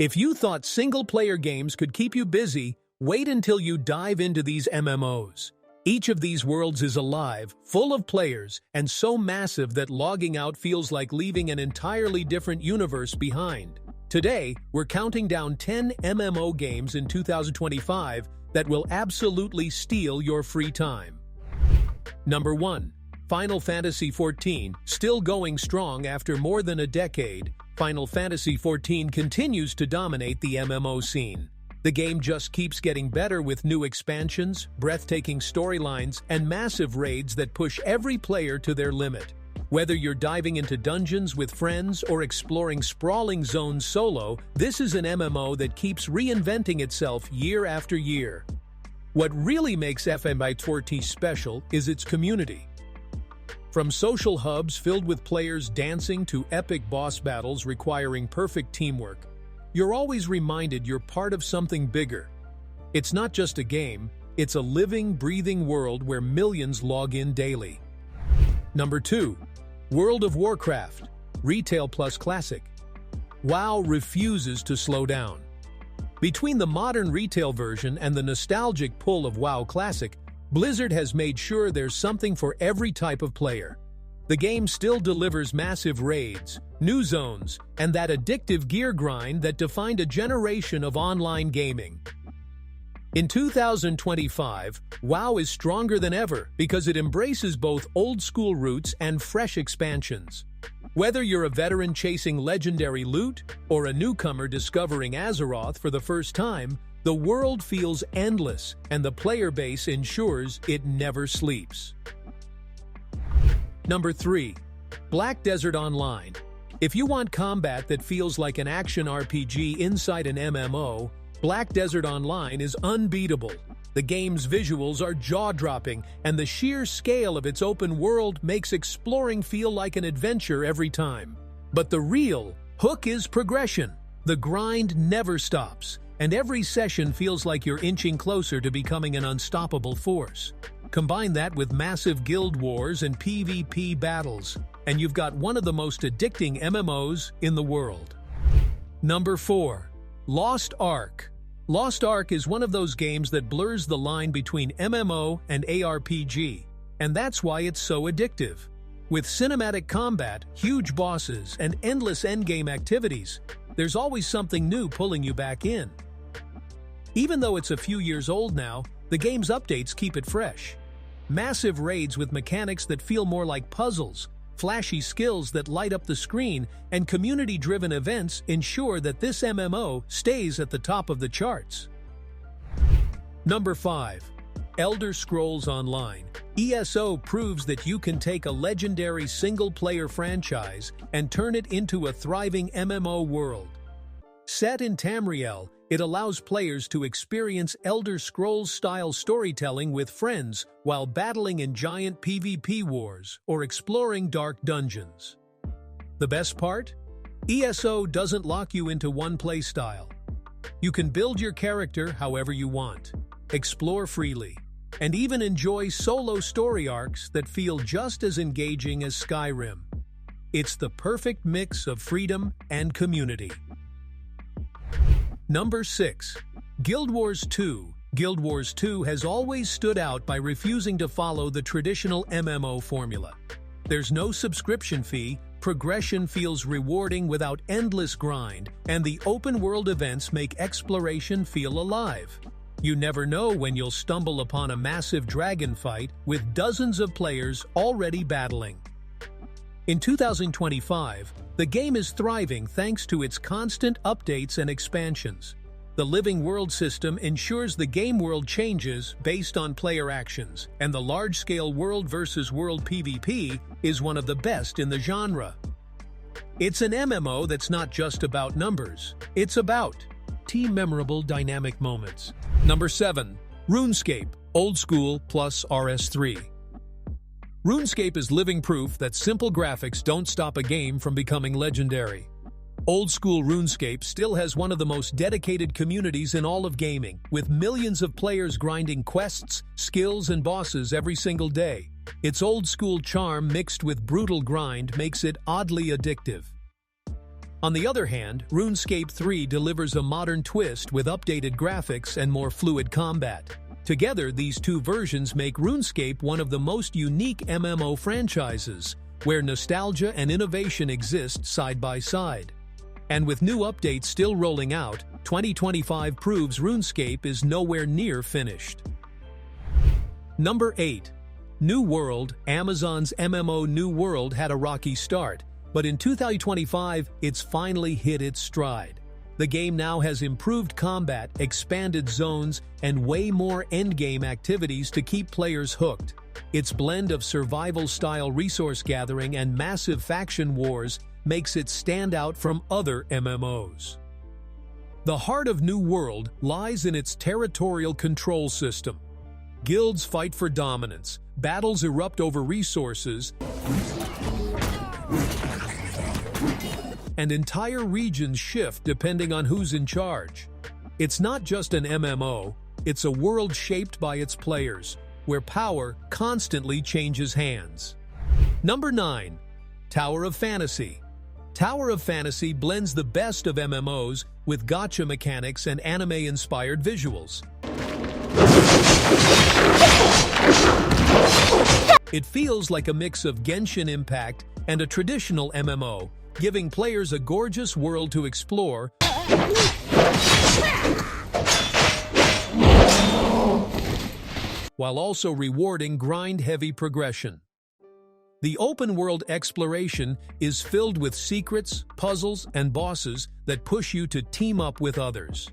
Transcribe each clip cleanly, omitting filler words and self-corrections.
If you thought single-player games could keep you busy, wait until you dive into these MMOs. Each of these worlds is alive, full of players, and so massive that logging out feels like leaving an entirely different universe behind. Today, we're counting down 10 MMO games in 2025 that will absolutely steal your free time. Number 1. Final Fantasy XIV, still going strong after more than a decade. Final Fantasy XIV continues to dominate the MMO scene. The game just keeps getting better with new expansions, breathtaking storylines, and massive raids that push every player to their limit. Whether you're diving into dungeons with friends or exploring sprawling zones solo, this is an MMO that keeps reinventing itself year after year. What really makes FMI14 special is its community. From social hubs filled with players dancing to epic boss battles requiring perfect teamwork, you're always reminded you're part of something bigger. It's not just a game, it's a living, breathing world where millions log in daily. Number 2. World of Warcraft, Retail Plus Classic. WoW refuses to slow down. Between the modern retail version and the nostalgic pull of WoW Classic, Blizzard has made sure there's something for every type of player. The game still delivers massive raids, new zones, and that addictive gear grind that defined a generation of online gaming. In 2025, WoW is stronger than ever because it embraces both old-school roots and fresh expansions. Whether you're a veteran chasing legendary loot or a newcomer discovering Azeroth for the first time, the world feels endless, and the player base ensures it never sleeps. Number 3. Black Desert Online. If you want combat that feels like an action RPG inside an MMO, Black Desert Online is unbeatable. The game's visuals are jaw-dropping, and the sheer scale of its open world makes exploring feel like an adventure every time. But the real hook is progression. The grind never stops, and every session feels like you're inching closer to becoming an unstoppable force. Combine that with massive guild wars and PvP battles, and you've got one of the most addicting MMOs in the world. Number 4. Lost Ark. Lost Ark is one of those games that blurs the line between MMO and ARPG, and that's why it's so addictive. With cinematic combat, huge bosses, and endless endgame activities, there's always something new pulling you back in. Even though it's a few years old now, the game's updates keep it fresh. Massive raids with mechanics that feel more like puzzles, flashy skills that light up the screen, and community-driven events ensure that this MMO stays at the top of the charts. Number 5. Elder Scrolls Online. ESO proves that you can take a legendary single-player franchise and turn it into a thriving MMO world. Set in Tamriel, it allows players to experience Elder Scrolls-style storytelling with friends while battling in giant PvP wars or exploring dark dungeons. The best part? ESO doesn't lock you into one playstyle. You can build your character however you want, explore freely, and even enjoy solo story arcs that feel just as engaging as Skyrim. It's the perfect mix of freedom and community. Number 6. Guild Wars 2. Guild Wars 2 has always stood out by refusing to follow the traditional MMO formula. There's no subscription fee, progression feels rewarding without endless grind, and the open-world events make exploration feel alive. You never know when you'll stumble upon a massive dragon fight with dozens of players already battling. In 2025, the game is thriving thanks to its constant updates and expansions. The living world system ensures the game world changes based on player actions, and the large-scale world versus world PvP is one of the best in the genre. It's an MMO that's not just about numbers, it's about team-memorable dynamic moments. Number 7. RuneScape, Old School plus RS3. RuneScape is living proof that simple graphics don't stop a game from becoming legendary. Old School RuneScape still has one of the most dedicated communities in all of gaming, with millions of players grinding quests, skills, and bosses every single day. Its old-school charm mixed with brutal grind makes it oddly addictive. On the other hand, RuneScape 3 delivers a modern twist with updated graphics and more fluid combat. Together, these two versions make RuneScape one of the most unique MMO franchises, where nostalgia and innovation exist side by side. And with new updates still rolling out, 2025 proves RuneScape is nowhere near finished. Number 8. New World. Amazon's MMO New World had a rocky start, but in 2025, it's finally hit its stride. The game now has improved combat, expanded zones, and way more endgame activities to keep players hooked. Its blend of survival-style resource gathering and massive faction wars makes it stand out from other MMOs. The heart of New World lies in its territorial control system. Guilds fight for dominance, battles erupt over resources, and entire regions shift depending on who's in charge. It's not just an MMO, it's a world shaped by its players, where power constantly changes hands. Number 9. Tower of Fantasy. Tower of Fantasy blends the best of MMOs with gacha mechanics and anime-inspired visuals. It feels like a mix of Genshin Impact and a traditional MMO, giving players a gorgeous world to explore while also rewarding grind-heavy progression. The open-world exploration is filled with secrets, puzzles, and bosses that push you to team up with others.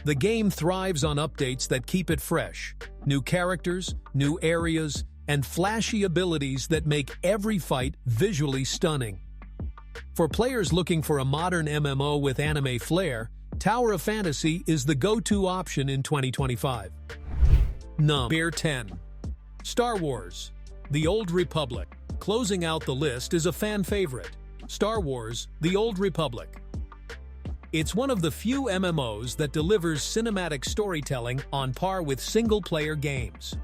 The game thrives on updates that keep it fresh, new characters, new areas, and flashy abilities that make every fight visually stunning. For players looking for a modern MMO with anime flair, Tower of Fantasy is the go-to option in 2025. Number 10. Star Wars. The Old Republic. Closing out the list is a fan favorite, Star Wars: The Old Republic. It's one of the few MMOs that delivers cinematic storytelling on par with single-player games.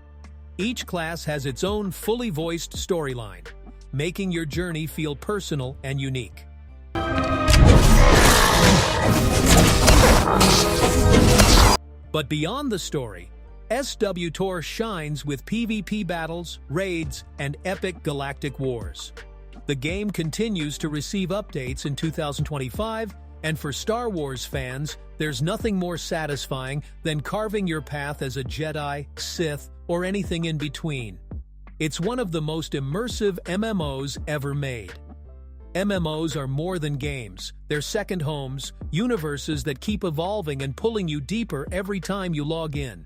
Each class has its own fully voiced storyline, making your journey feel personal and unique. But beyond the story, SWTOR shines with PvP battles, raids, and epic galactic wars. The game continues to receive updates in 2025, and for Star Wars fans, there's nothing more satisfying than carving your path as a Jedi, Sith, or anything in between. It's one of the most immersive MMOs ever made. MMOs are more than games. They're second homes, universes that keep evolving and pulling you deeper every time you log in.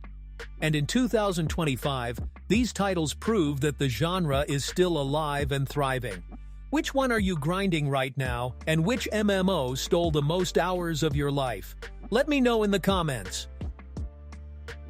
And in 2025, these titles prove that the genre is still alive and thriving. Which one are you grinding right now, and which MMO stole the most hours of your life? Let me know in the comments.